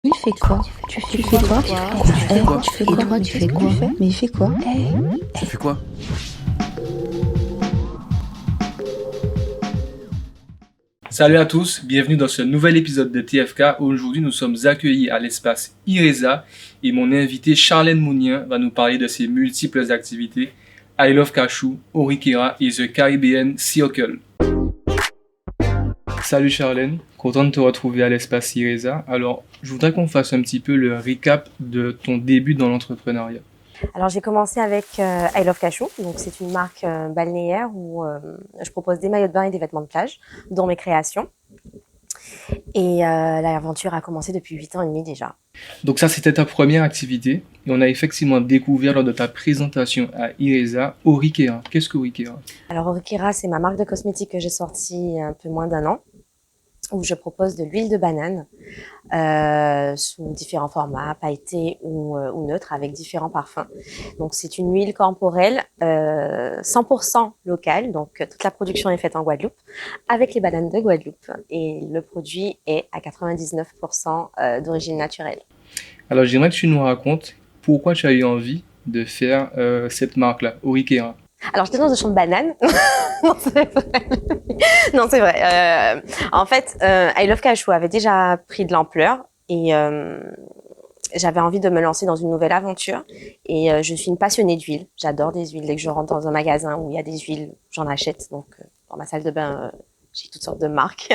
Il fait quoi? Tu fais quoi? Tu fais quoi? Tu fais quoi? Mais il fait quoi? Tu fais quoi? Salut à tous, bienvenue dans ce nouvel épisode de TFK. Aujourd'hui, nous sommes accueillis à l'espace IRESA et mon invité Charlène Mounien va nous parler de ses multiples activités I Love Cashew, Orikera et The Caribbean Circle. Salut Charlène, content de te retrouver à l'espace IRESA. Alors, je voudrais qu'on fasse un petit peu le recap de ton début dans l'entrepreneuriat. Alors j'ai commencé avec I Love Cashew, donc c'est une marque balnéaire où je propose des maillots de bain et des vêtements de plage, dont mes créations. Et l'aventure a commencé depuis 8 ans et demi déjà. Donc ça, c'était ta première activité et on a effectivement découvert lors de ta présentation à IRESA Orikera. Qu'est-ce que Orikera? Alors Orikera, c'est ma marque de cosmétiques que j'ai sortie un peu moins d'1 an, où je propose de l'huile de banane sous différents formats, pailletée ou neutre, avec différents parfums. Donc c'est une huile corporelle 100% locale, donc toute la production est faite en Guadeloupe, avec les bananes de Guadeloupe. Et le produit est à 99% d'origine naturelle. Alors j'aimerais que tu nous racontes pourquoi tu as eu envie de faire cette marque-là, Orikera. Alors j'étais dans un champ de bananes. Non, c'est vrai. Non, c'est vrai. En fait, I Love Cashew avait déjà pris de l'ampleur et j'avais envie de me lancer dans une nouvelle aventure. Et je suis une passionnée d'huile. J'adore des huiles. Dès que je rentre dans un magasin où il y a des huiles, j'en achète. Donc, dans ma salle de bain, j'ai toutes sortes de marques.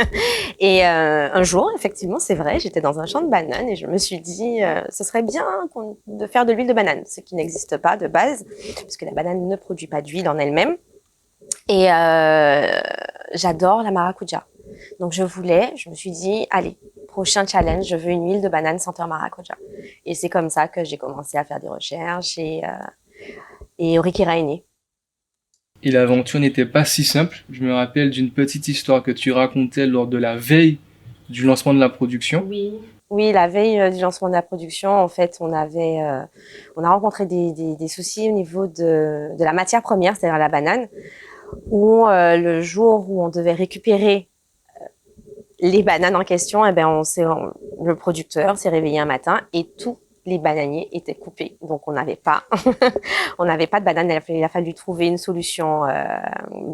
Et un jour, effectivement, c'est vrai, j'étais dans un champ de bananes et je me suis dit, ce serait bien de faire de l'huile de banane, ce qui n'existe pas de base, puisque la banane ne produit pas d'huile en elle-même. Et j'adore la maracuja. Donc je me suis dit, allez, prochain challenge, je veux une huile de banane senteur maracuja. Et c'est comme ça que j'ai commencé à faire des recherches et Orikera est né. Et l'aventure n'était pas si simple. Je me rappelle d'une petite histoire que tu racontais lors de la veille du lancement de la production. Oui, la veille du lancement de la production, en fait, on a rencontré des soucis au niveau de la matière première, c'est-à-dire la banane, où le jour où on devait récupérer les bananes en question, le producteur s'est réveillé un matin et tous les bananiers étaient coupés. Donc on n'avait pas, on n'avait pas de bananes. Il a fallu trouver une solution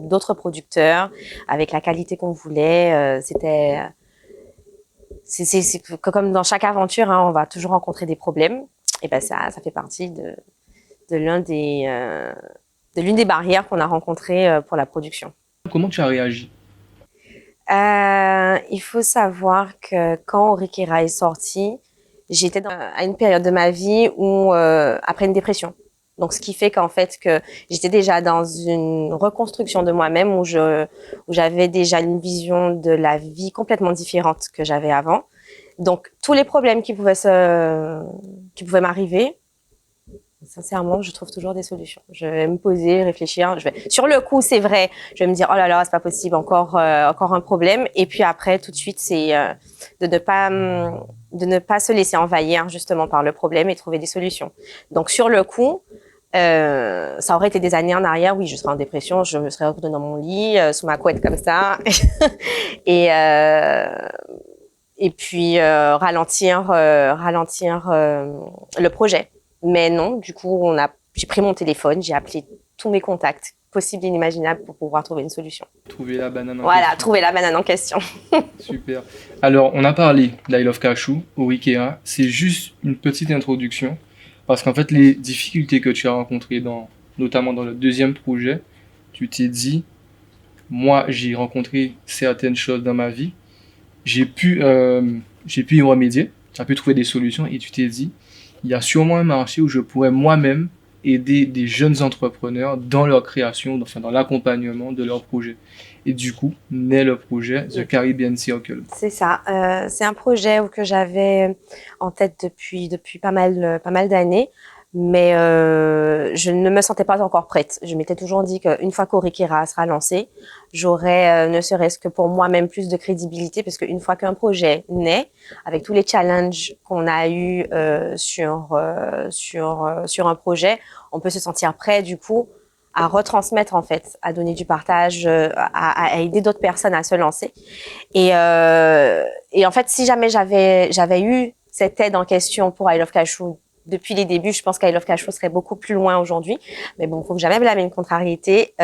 d'autres producteurs avec la qualité qu'on voulait. C'est comme dans chaque aventure, hein, on va toujours rencontrer des problèmes. Et ben ça fait partie de l'une des barrières qu'on a rencontrées pour la production. Comment tu as réagi? Il faut savoir que quand Orikera est sorti, j'étais à une période de ma vie où après une dépression. Donc ce qui fait qu'en fait que j'étais déjà dans une reconstruction de moi-même où j'avais déjà une vision de la vie complètement différente que j'avais avant. Donc tous les problèmes qui pouvaient m'arriver, sincèrement, je trouve toujours des solutions. Je vais me poser, réfléchir. Sur le coup, c'est vrai, je vais me dire oh là là, c'est pas possible, encore un problème. Et puis après, tout de suite, c'est de ne pas se laisser envahir justement par le problème et trouver des solutions. Donc sur le coup, ça aurait été des années en arrière, oui, je serais en dépression, je me serais retrouvée dans mon lit, sous ma couette comme ça, et puis ralentir le projet. Mais non, du coup, j'ai pris mon téléphone, j'ai appelé tous mes contacts possibles et inimaginables pour pouvoir trouver une solution. Trouver la banane en Voilà, question. trouver la banane en question. Super. Alors, on a parlé d'I Love Cashew, Orikera. C'est juste une petite introduction. Parce qu'en fait, les difficultés que tu as rencontrées, notamment dans le deuxième projet, tu t'es dit, moi, j'ai rencontré certaines choses dans ma vie. J'ai pu y remédier. Tu as pu trouver des solutions et tu t'es dit, il y a sûrement un marché où je pourrais moi-même aider des jeunes entrepreneurs dans leur création, enfin dans l'accompagnement de leur projet. Et du coup, naît le projet The Caribbean Circle. C'est ça. C'est un projet que j'avais en tête depuis pas mal d'années, mais je ne me sentais pas encore prête. Je m'étais toujours dit qu'une fois qu'Orikera sera lancé, j'aurais ne serait-ce que pour moi-même plus de crédibilité, parce qu'une fois qu'un projet naît, avec tous les challenges qu'on a eu sur un projet, on peut se sentir prêt du coup à retransmettre en fait, à donner du partage, à aider d'autres personnes à se lancer. Et en fait, si jamais j'avais eu cette aide en question pour I Love Cachou depuis les débuts. Je pense qu'I Love Cachou serait beaucoup plus loin aujourd'hui. Mais bon, faut que jamais blâmer une contrariété.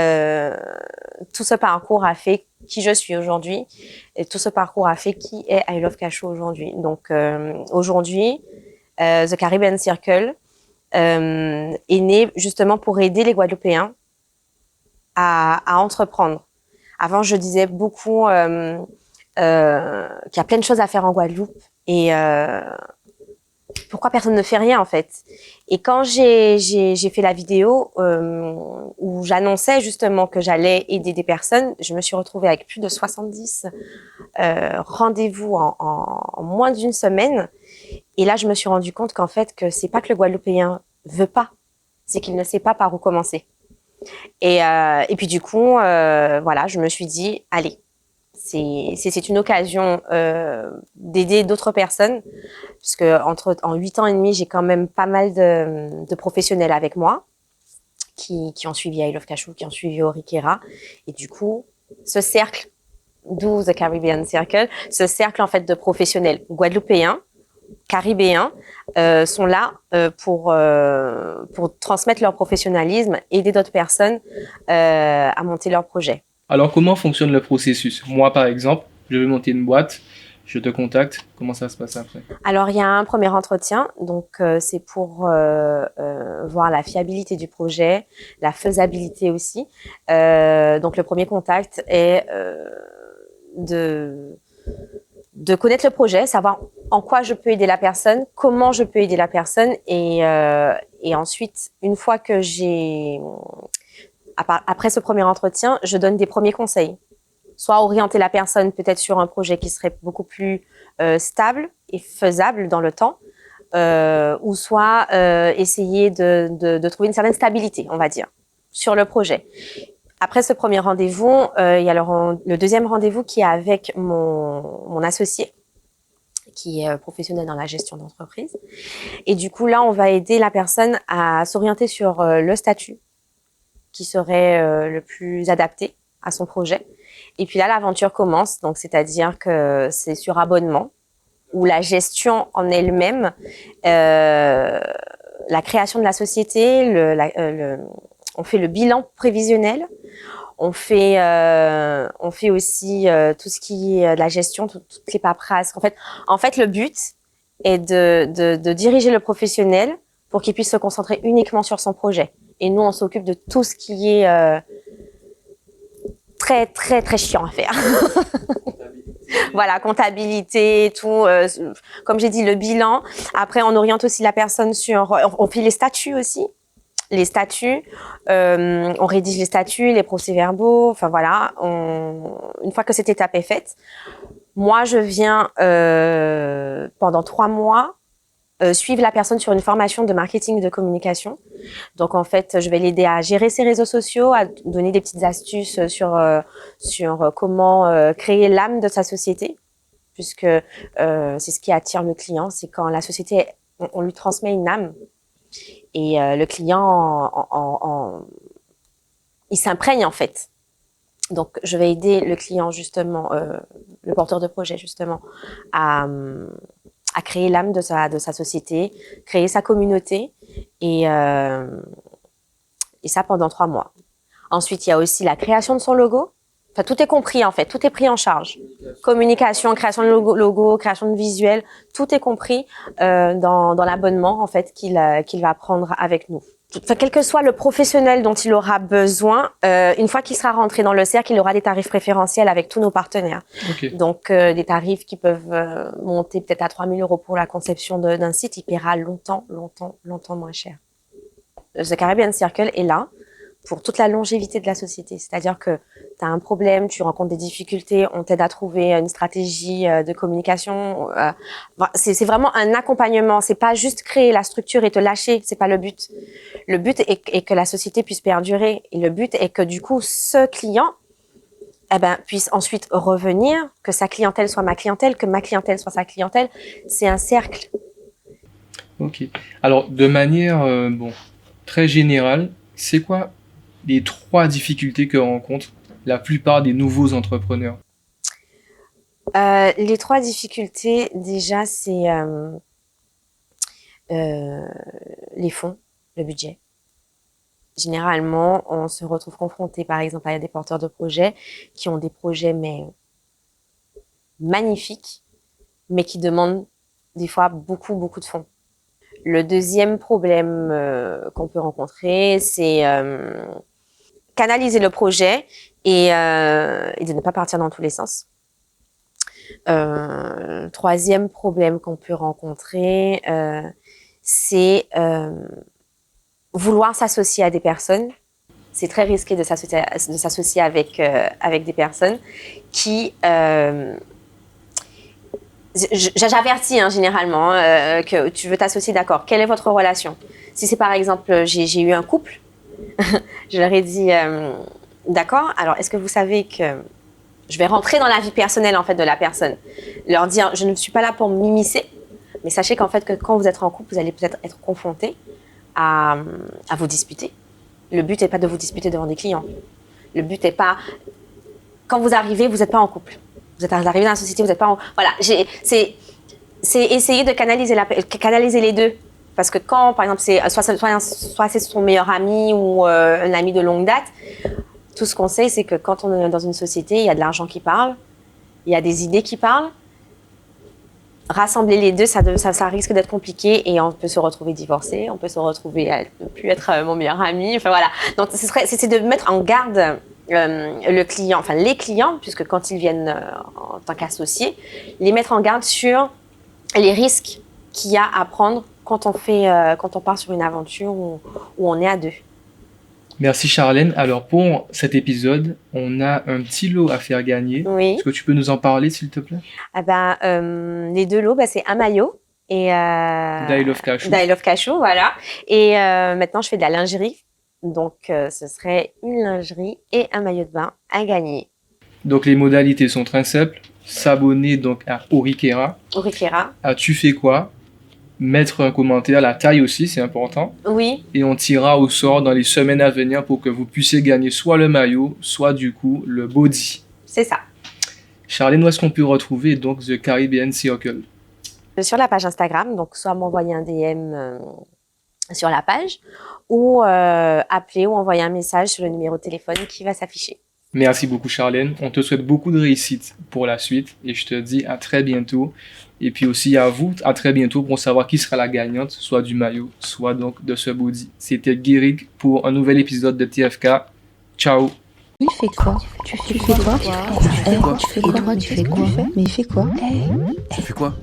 Tout ce parcours a fait qui je suis aujourd'hui. Et tout ce parcours a fait qui est I Love Cachou aujourd'hui. Donc, aujourd'hui, The Caribbean Circle est né justement pour aider les Guadeloupéens à entreprendre. Avant, je disais beaucoup qu'il y a plein de choses à faire en Guadeloupe et pourquoi personne ne fait rien en fait. Et quand j'ai fait la vidéo où j'annonçais justement que j'allais aider des personnes, je me suis retrouvée avec plus de 70 rendez-vous en moins d'une semaine. Et là, je me suis rendu compte qu'en fait, que c'est pas que le Guadeloupéen veut pas, c'est qu'il ne sait pas par où commencer. Et puis du coup, voilà, je me suis dit, allez, c'est une occasion d'aider d'autres personnes, parce que en 8 ans et demi, j'ai quand même pas mal de professionnels avec moi qui ont suivi I Love Cachou, qui ont suivi Oriquera. Et du coup, ce cercle, d'où The Caribbean Circle, ce cercle en fait de professionnels guadeloupéens, caribéens, sont là pour transmettre leur professionnalisme, aider d'autres personnes à monter leur projet. Alors, comment fonctionne le processus? Moi, par exemple, je veux monter une boîte, je te contacte. Comment ça se passe après? Alors, il y a un premier entretien. Donc, c'est pour voir la fiabilité du projet, la faisabilité aussi. Donc, le premier contact est de connaître le projet, savoir en quoi je peux aider la personne, comment je peux aider la personne. Et ensuite, une fois que après ce premier entretien, je donne des premiers conseils. Soit orienter la personne peut-être sur un projet qui serait beaucoup plus stable et faisable dans le temps, ou soit essayer de trouver une certaine stabilité, on va dire, sur le projet. Après ce premier rendez-vous, il y a le deuxième rendez-vous qui est avec mon associé, qui est professionnel dans la gestion d'entreprise. Et du coup, là, on va aider la personne à s'orienter sur le statut qui serait le plus adapté à son projet. Et puis là, l'aventure commence, donc c'est-à-dire que c'est sur abonnement, où la gestion en elle-même, la création de la société, on fait le bilan prévisionnel, on fait aussi tout ce qui est de la gestion, toutes les paperasses. En fait, le but est de diriger le professionnel pour qu'il puisse se concentrer uniquement sur son projet. Et nous, on s'occupe de tout ce qui est très, très, très chiant à faire. Voilà, comptabilité, tout. Comme j'ai dit, le bilan. Après, on oriente aussi la personne on fait les statuts aussi. Les statuts, on rédige les statuts, les procès-verbaux. Enfin voilà, une fois que cette étape est faite, moi, je viens pendant 3 mois suivre la personne sur une formation de marketing et de communication. Donc, en fait, je vais l'aider à gérer ses réseaux sociaux, à donner des petites astuces sur comment créer l'âme de sa société, puisque c'est ce qui attire le client, c'est quand la société, on lui transmet une âme et le client, il s'imprègne en fait. Donc, je vais aider le client justement, le porteur de projet justement, à créer l'âme de sa société, créer sa communauté et ça pendant 3 mois. Ensuite, il y a aussi la création de son logo. Enfin, tout est compris en fait, tout est pris en charge. Communication, création de logo, création de visuel, tout est compris dans l'abonnement en fait qu'il va prendre avec nous. Enfin, quel que soit le professionnel dont il aura besoin, une fois qu'il sera rentré dans le cercle, il aura des tarifs préférentiels avec tous nos partenaires. Okay. Donc, des tarifs qui peuvent monter peut-être à 3 000 € pour la conception d'un site. Il paiera longtemps moins cher. The Caribbean Circle est là pour toute la longévité de la société. C'est-à-dire que tu as un problème, tu rencontres des difficultés, on t'aide à trouver une stratégie de communication. C'est vraiment un accompagnement. C'est pas juste créer la structure et te lâcher. C'est pas le but. Le but est que la société puisse perdurer. Et le but est que du coup, ce client puisse ensuite revenir, que sa clientèle soit ma clientèle, que ma clientèle soit sa clientèle. C'est un cercle. Ok. Alors, de manière très générale, c'est quoi les 3 difficultés que rencontrent la plupart des nouveaux entrepreneurs? Les 3 difficultés, déjà, c'est les fonds, le budget. Généralement, on se retrouve confronté, par exemple, à des porteurs de projets qui ont des projets mais magnifiques, mais qui demandent des fois beaucoup de fonds. Le deuxième problème qu'on peut rencontrer, c'est canaliser le projet et de ne pas partir dans tous les sens. Troisième problème qu'on peut rencontrer, c'est vouloir s'associer à des personnes. C'est très risqué de s'associer avec des personnes qui... J'avertis généralement que tu veux t'associer, d'accord. Quelle est votre relation? Si c'est par exemple, j'ai eu un couple, je leur ai dit, d'accord, alors est-ce que vous savez que je vais rentrer dans la vie personnelle en fait de la personne, leur dire, je ne suis pas là pour m'immiscer, mais sachez qu'en fait que quand vous êtes en couple, vous allez peut-être être confronté à vous disputer. Le but n'est pas de vous disputer devant des clients. Le but n'est pas, quand vous arrivez, vous n'êtes pas en couple. Vous êtes arrivé dans la société, vous n'êtes pas en... Voilà, c'est essayer de canaliser les deux. Parce que quand, par exemple, soit c'est son meilleur ami ou un ami de longue date, tout ce qu'on sait, c'est que quand on est dans une société, il y a de l'argent qui parle, il y a des idées qui parlent. Rassembler les deux, ça risque d'être compliqué et on peut se retrouver divorcé, on peut se retrouver à ne plus être mon meilleur ami. Enfin voilà. Donc c'est de mettre en garde le client, enfin les clients, puisque quand ils viennent en tant qu'associés, les mettre en garde sur les risques qu'il y a à prendre quand on part sur une aventure où on est à deux. Merci Charlène. Alors pour cet épisode, on a un petit lot à faire gagner. Oui. Est-ce que tu peux nous en parler s'il te plaît? Les deux lots, c'est un maillot et d'I Love Cachou. d'I Love Cachou, voilà. Et maintenant, je fais de la lingerie. Donc, ce serait une lingerie et un maillot de bain à gagner. Donc, les modalités sont très simples. S'abonner donc à Orikera. Orikera. À Tu fais quoi? Mettre un commentaire, la taille aussi, c'est important. Oui. Et on tirera au sort dans les semaines à venir pour que vous puissiez gagner soit le maillot, soit du coup le body. C'est ça. Charlène, où est-ce qu'on peut retrouver donc The Caribbean Circle? Sur la page Instagram, donc soit m'envoyer un DM sur la page, ou appeler ou envoyer un message sur le numéro de téléphone qui va s'afficher. Merci beaucoup Charlène, on te souhaite beaucoup de réussite pour la suite et je te dis à très bientôt. Et puis aussi à vous, à très bientôt pour savoir qui sera la gagnante, soit du maillot, soit donc de ce body. C'était Guéric pour un nouvel épisode de TFK. Ciao. Il fait quoi? Tu fais quoi? Tu fais quoi? Tu fais quoi? Mais il fait quoi? Tu fais quoi?